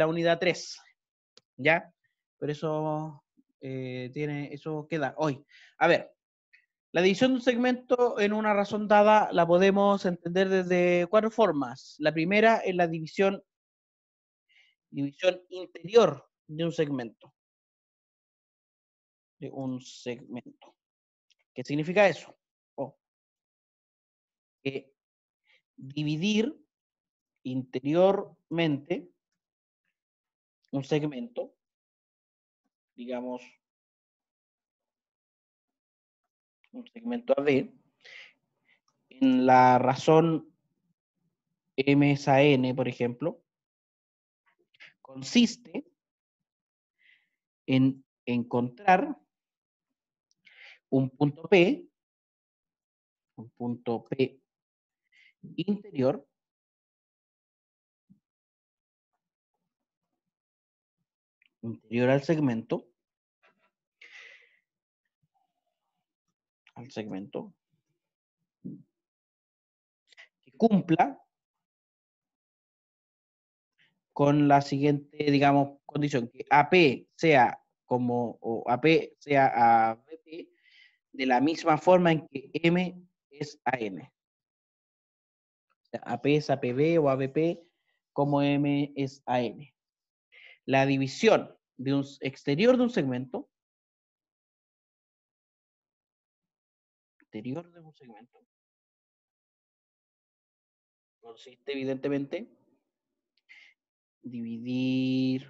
unidad 3. ¿Ya? Pero eso eso queda hoy. A ver, la división de un segmento en una razón dada la podemos entender desde 4 formas. La primera es la división interior de un segmento. ¿Qué significa eso? Que dividir interiormente un segmento, digamos, un segmento AB, en la razón M es a N, por ejemplo, consiste en encontrar un punto P interior, al segmento, que cumpla con la siguiente, digamos, condición, que AP sea AP sea a BP de la misma forma en que M es a N. O sea, AP es a PB o a BP como M es a N. La división de un exterior de un segmento, consiste evidentemente dividir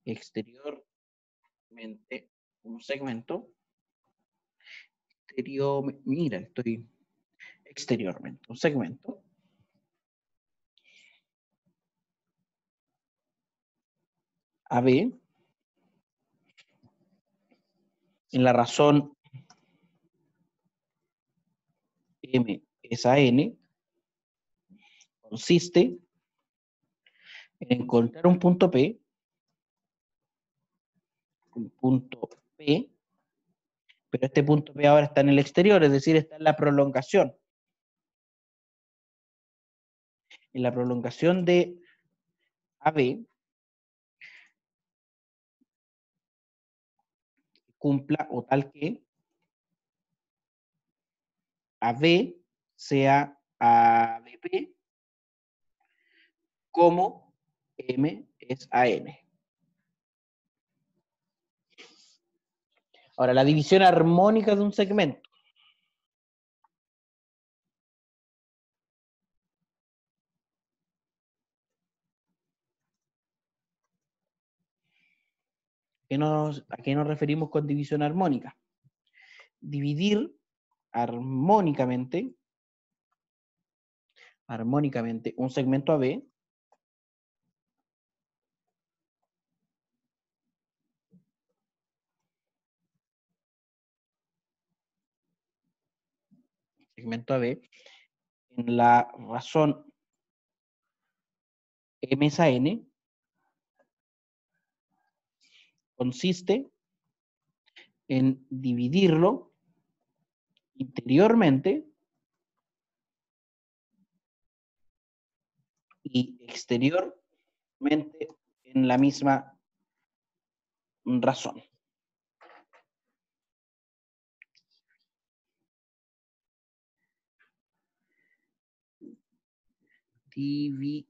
exteriormente un segmento, exteriormente un segmento, AB, en la razón M es a N, consiste en encontrar un punto P, pero este punto P ahora está en el exterior, es decir, está en la prolongación. En la prolongación de AB, cumpla o tal que AB sea ABP como M es a N. Ahora, la división armónica de un segmento. ¿A qué nos referimos con división armónica? Dividir armónicamente un segmento AB en la razón M es a N consiste en dividirlo interiormente y exteriormente en la misma razón. Dividirlo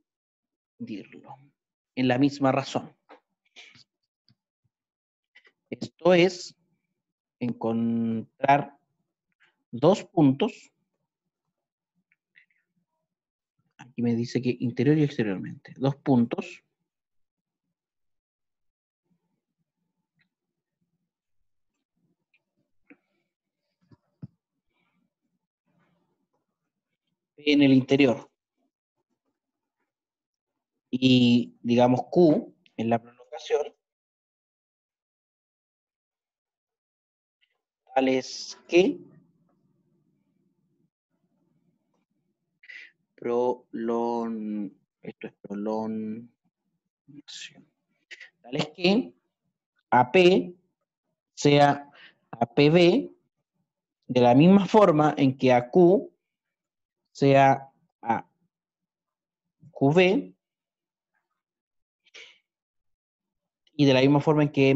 en la misma razón. Esto es encontrar dos puntos. Aquí me dice que interior y exteriormente. Dos puntos en el interior y, digamos, Q en la prolongación, tales que prolongación. Tales que AP sea a PB, de la misma forma en que a Q sea a QB, y de la misma forma en que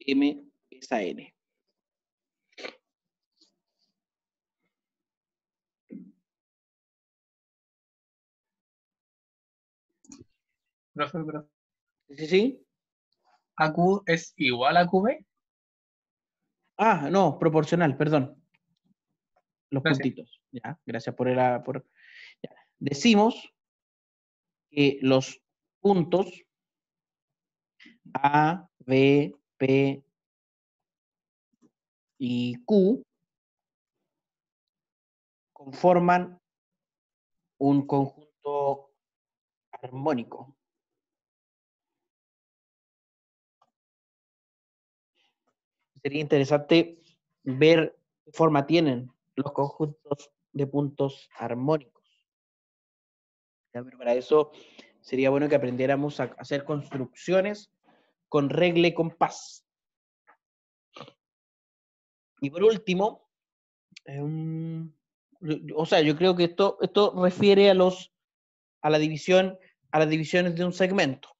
M es a N. Profe, ¿Sí, sí? ¿AQ es igual a QB? Ah, no, proporcional, perdón. Los Gracias. puntitos. Ya, gracias ya. Decimos que los puntos A, B, P y Q conforman un conjunto armónico. Sería interesante ver qué forma tienen los conjuntos de puntos armónicos. ¿Ya? Pero para eso sería bueno que aprendiéramos a hacer construcciones con regla y compás. Y por último, o sea, yo creo que esto refiere a las divisiones de un segmento,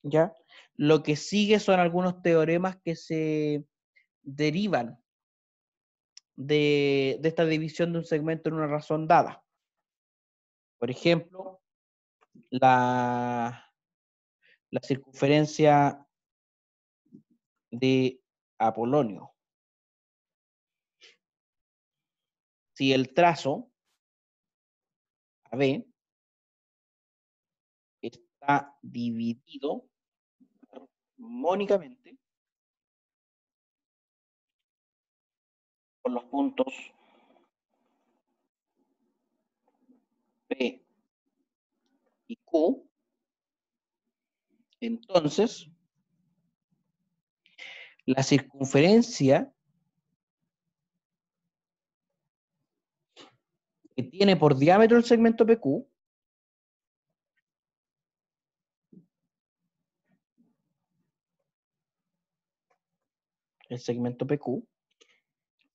¿ya? Lo que sigue son algunos teoremas que se derivan de esta división de un segmento en una razón dada. Por ejemplo, la circunferencia de Apolonio. Si el trazo AB está dividido armónicamente por los puntos P y Q, entonces la circunferencia que tiene por diámetro el segmento PQ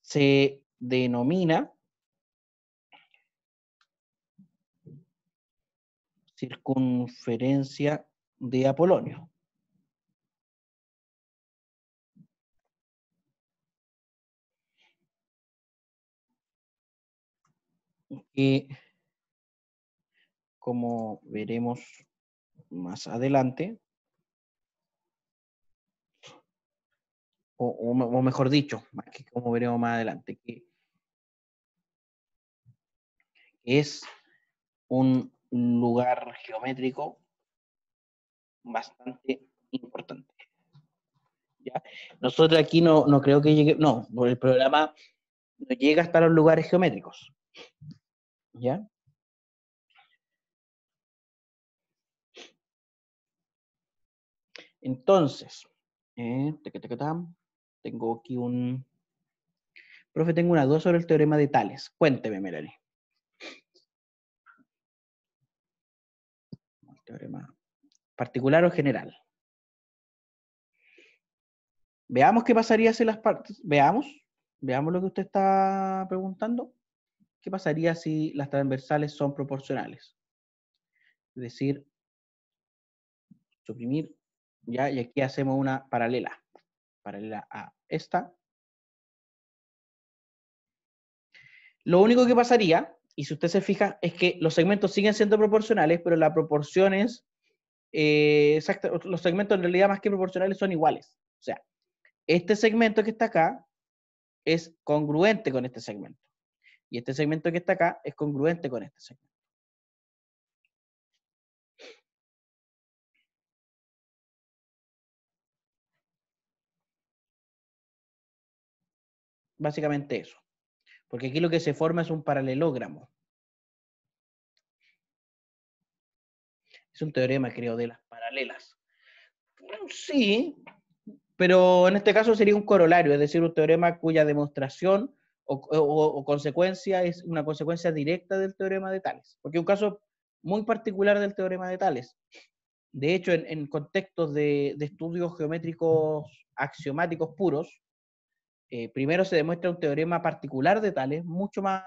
se denomina circunferencia de Apolonio. Y como veremos más adelante, o mejor dicho, más que como veremos más adelante, que es un lugar geométrico bastante importante. ¿Ya? Nosotros aquí no creo que llegue, no, el programa no llega hasta los lugares geométricos. ¿Ya? Entonces, tengo aquí profe, tengo una duda sobre el teorema de Tales. Cuénteme, Melanie. Teorema particular o general. Veamos qué pasaría si las partes, veamos lo que usted está preguntando. ¿Qué pasaría si las transversales son proporcionales? Es decir, suprimir, ya, y aquí hacemos una paralela a esta. Lo único que pasaría, y si usted se fija, es que los segmentos siguen siendo proporcionales, pero la proporción es exacta. Los segmentos en realidad más que proporcionales son iguales. O sea, este segmento que está acá es congruente con este segmento. Y este segmento que está acá es congruente con este segmento. Básicamente eso. Porque aquí lo que se forma es un paralelogramo. Es un teorema, creo, de las paralelas. Sí, pero en este caso sería un corolario, es decir, un teorema cuya demostración o consecuencia es una consecuencia directa del teorema de Tales. Porque es un caso muy particular del teorema de Tales. De hecho, en contextos de estudios geométricos axiomáticos puros, primero se demuestra un teorema particular de Tales, mucho más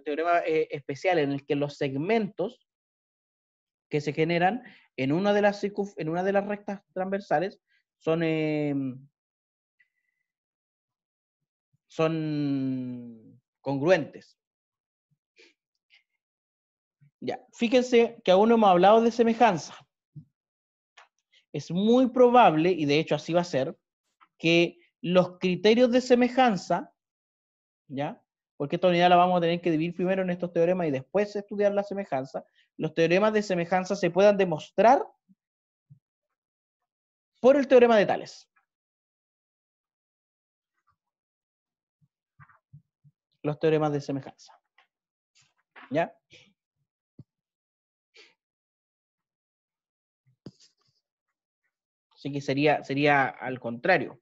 teorema especial, en el que los segmentos que se generan en una de las rectas transversales son congruentes. Ya, fíjense que aún no hemos hablado de semejanza. Es muy probable, y de hecho así va a ser, que los criterios de semejanza, ¿ya? Porque esta unidad la vamos a tener que dividir primero en estos teoremas y después estudiar la semejanza. Los teoremas de semejanza se puedan demostrar por el teorema de Tales. Los teoremas de semejanza. ¿Ya? Así que sería al contrario.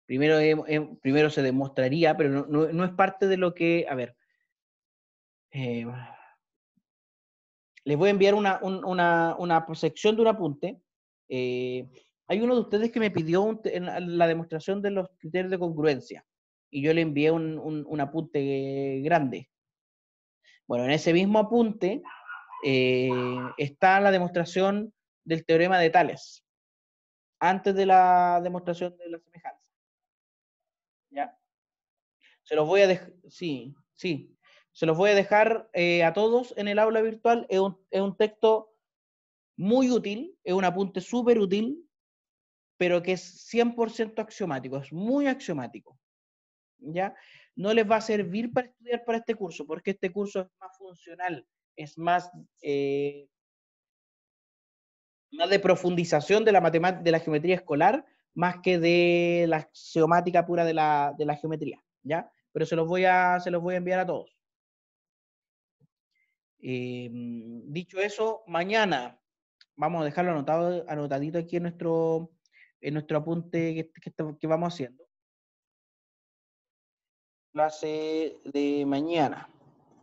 Primero se demostraría, pero no es parte de lo que... A ver. Les voy a enviar una sección de un apunte. Hay uno de ustedes que me pidió la demostración de los criterios de congruencia. Y yo le envié un apunte grande. Bueno, en ese mismo apunte está la demostración del teorema de Tales, antes de la demostración de la semejanza. ¿Ya? Se los voy a dejar, sí. Se los voy a dejar a todos en el aula virtual. Es un texto muy útil, es un apunte súper útil, pero que es 100% axiomático, es muy axiomático. ¿Ya? No les va a servir para estudiar para este curso, porque este curso es más funcional, es más de profundización de la matemática, de la geometría escolar, más que de la axiomática pura de la geometría, ¿ya? Pero se los voy a enviar a todos. Dicho eso, mañana vamos a dejarlo anotadito aquí en nuestro apunte que vamos haciendo. Clase de mañana,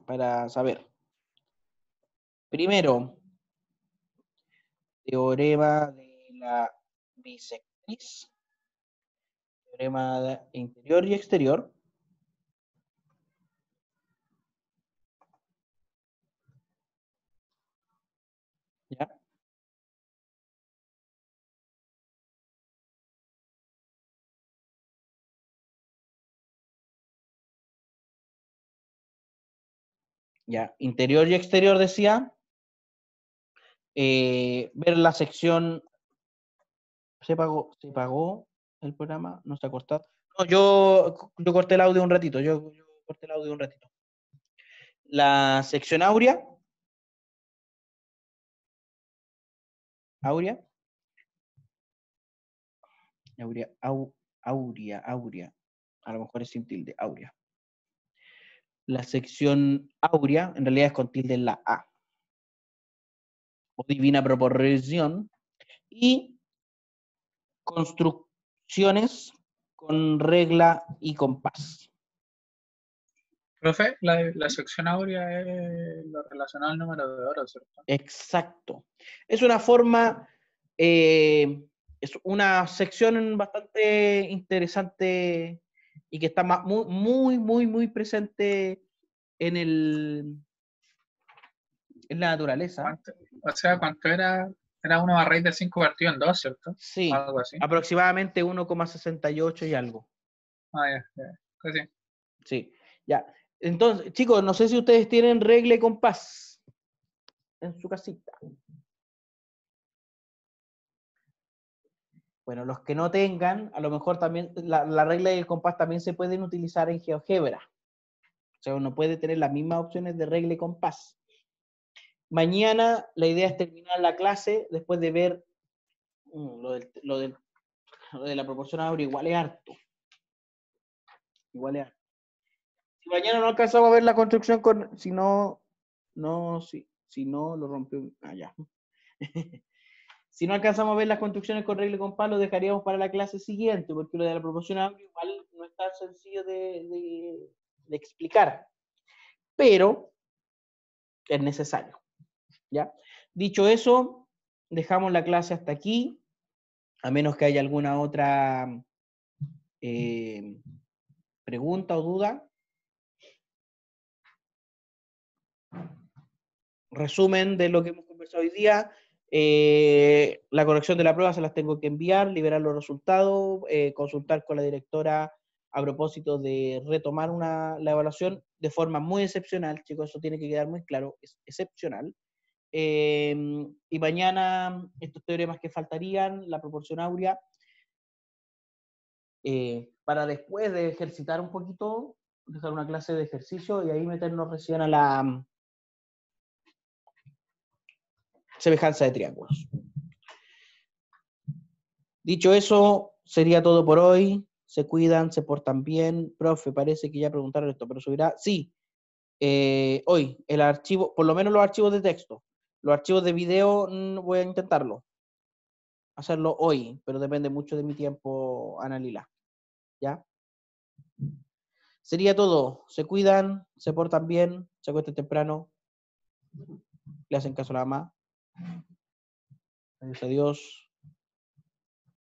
para saber. Primero, teorema de la bisectriz, teorema de interior y exterior. ¿Ya? Ya, interior y exterior decía. Ver la sección. ¿Se pagó el programa? ¿No se ha cortado? No, yo corté el audio un ratito. Yo corté el audio un ratito. La sección áurea. Áurea. Áurea. A lo mejor es sin tilde. Áurea. La sección áurea, en realidad es con tilde en la A. O divina proporción. Y construcciones con regla y compás. Profe, la sección áurea es lo relacionado al número de oro, ¿cierto? Exacto. Es una forma, es una sección bastante interesante y que está muy presente en la naturaleza. ¿Cuánto era? Era 1 a raíz de 5 partido en 2, ¿cierto? Sí, Algo así. aproximadamente 1,68 y algo. Ya. Pues sí. Sí, ya. Entonces, chicos, no sé si ustedes tienen regla y compás en su casita. Bueno, los que no tengan, a lo mejor también la regla y el compás también se pueden utilizar en GeoGebra. O sea, uno puede tener las mismas opciones de regla y compás. Mañana la idea es terminar la clase después de ver lo de la proporción áurea, igual es harto. Igual es harto. Si mañana no alcanzamos a ver la construcción si no lo rompió. Ya. Si no alcanzamos a ver las construcciones con regla y compás, lo dejaríamos para la clase siguiente, porque lo de la proporción áurea igual no es tan sencillo de explicar, pero es necesario. ¿Ya? Dicho eso, dejamos la clase hasta aquí, a menos que haya alguna otra pregunta o duda. Resumen de lo que hemos conversado hoy día. La corrección de la prueba se las tengo que enviar, liberar los resultados, consultar con la directora a propósito de retomar la evaluación de forma muy excepcional, chicos, eso tiene que quedar muy claro, es excepcional. Y mañana estos teoremas que faltarían, la proporción áurea, para después de ejercitar un poquito, dejar una clase de ejercicio y ahí meternos recién a la semejanza de triángulos. Dicho eso, sería todo por hoy. Se cuidan, se portan bien. Profe, parece que ya preguntaron esto, pero subirá. Sí, hoy el archivo, por lo menos los archivos de texto. Los archivos de video voy a intentarlo. Hacerlo hoy, pero depende mucho de mi tiempo, Ana Lila. ¿Ya? Sería todo. Se cuidan, se portan bien, se acuestan temprano. Le hacen caso a la mamá. Adiós, adiós.